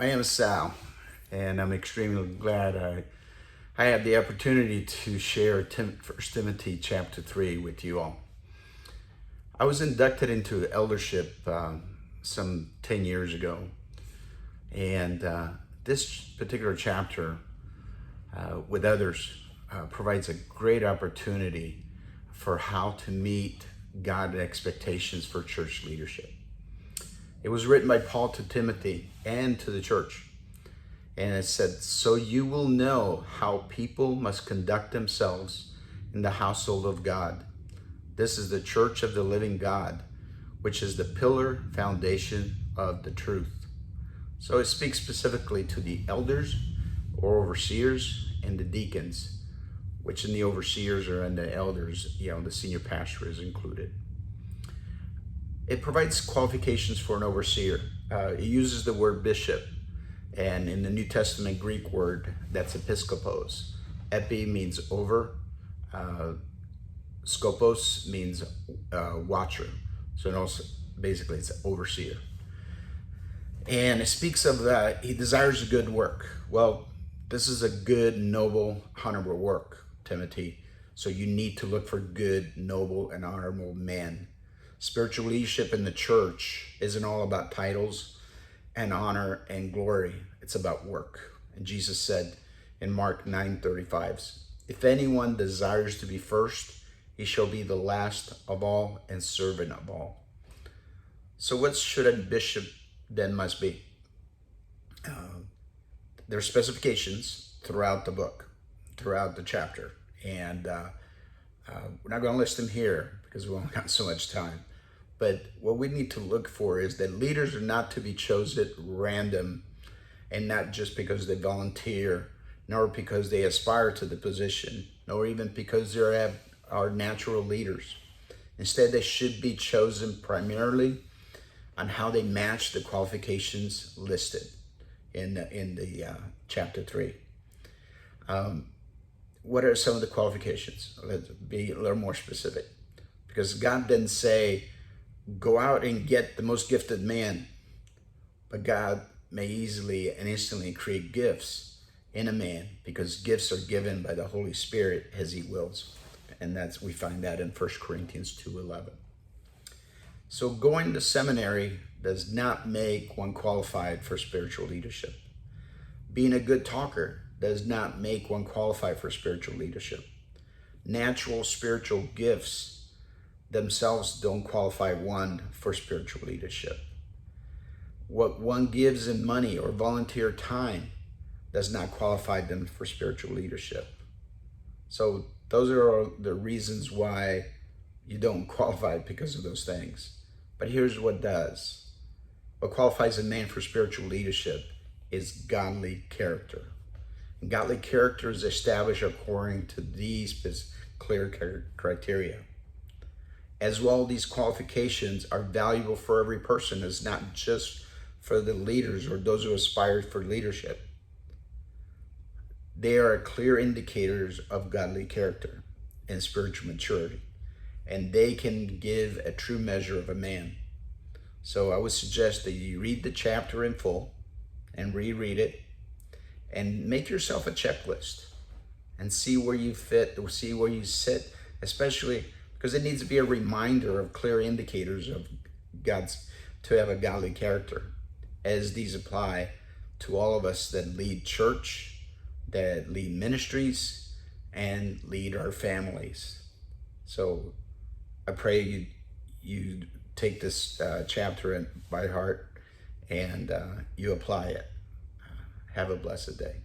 My name is Sal, and I'm extremely glad I had the opportunity to share 1 Timothy chapter 3 with you all. I was inducted into eldership some 10 years ago, and this particular chapter with others provides a great opportunity for how to meet God's expectations for church leadership. It was written by Paul to Timothy and to the church. And it said, so you will know how people must conduct themselves in the household of God. This is the church of the living God, which is the pillar foundation of the truth. So it speaks specifically to the elders or overseers and the deacons, which in the overseers or in the elders, the senior pastor is included. It provides qualifications for an overseer. It uses the word bishop, and in the New Testament Greek word, that's episkopos. Epi means over, skopos means watcher. So it also, basically it's overseer. And it speaks of that he desires a good work. Well, this is a good, noble, honorable work, Timothy. So you need to look for good, noble, and honorable men. Spiritual leadership in the church isn't all about titles and honor and glory. It's about work. And Jesus said in Mark 9:35, if anyone desires to be first, he shall be the last of all and servant of all. So what should a bishop then must be? There are specifications throughout the book, throughout the chapter. And we're not going to list them here because we won't have so much time. But what we need to look for is that leaders are not to be chosen random, and not just because they volunteer, nor because they aspire to the position, nor even because they are natural leaders. Instead, they should be chosen primarily on how they match the qualifications listed in the chapter 3. What are some of the qualifications? Let's be a little more specific, because God didn't say, go out and get the most gifted man, but God may easily and instantly create gifts in a man, because gifts are given by the Holy Spirit as he wills. And we find that in 1 Corinthians 2:11. So going to seminary does not make one qualified for spiritual leadership. Being a good talker does not make one qualified for spiritual leadership. Natural spiritual gifts themselves don't qualify one for spiritual leadership. What one gives in money or volunteer time does not qualify them for spiritual leadership. So those are the reasons why you don't qualify, because of those things. But here's what does. What qualifies a man for spiritual leadership is godly character. And godly character is established according to these clear criteria. As well, these qualifications are valuable for every person. It's not just for the leaders or those who aspire for leadership. They are clear indicators of godly character and spiritual maturity, and they can give a true measure of a man. So I would suggest that you read the chapter in full and reread it and make yourself a checklist and see where you fit, or see where you sit, especially because it needs to be a reminder of clear indicators of to have a godly character, as these apply to all of us that lead church, that lead ministries, and lead our families. So I pray you take this chapter by heart and you apply it. Have a blessed day.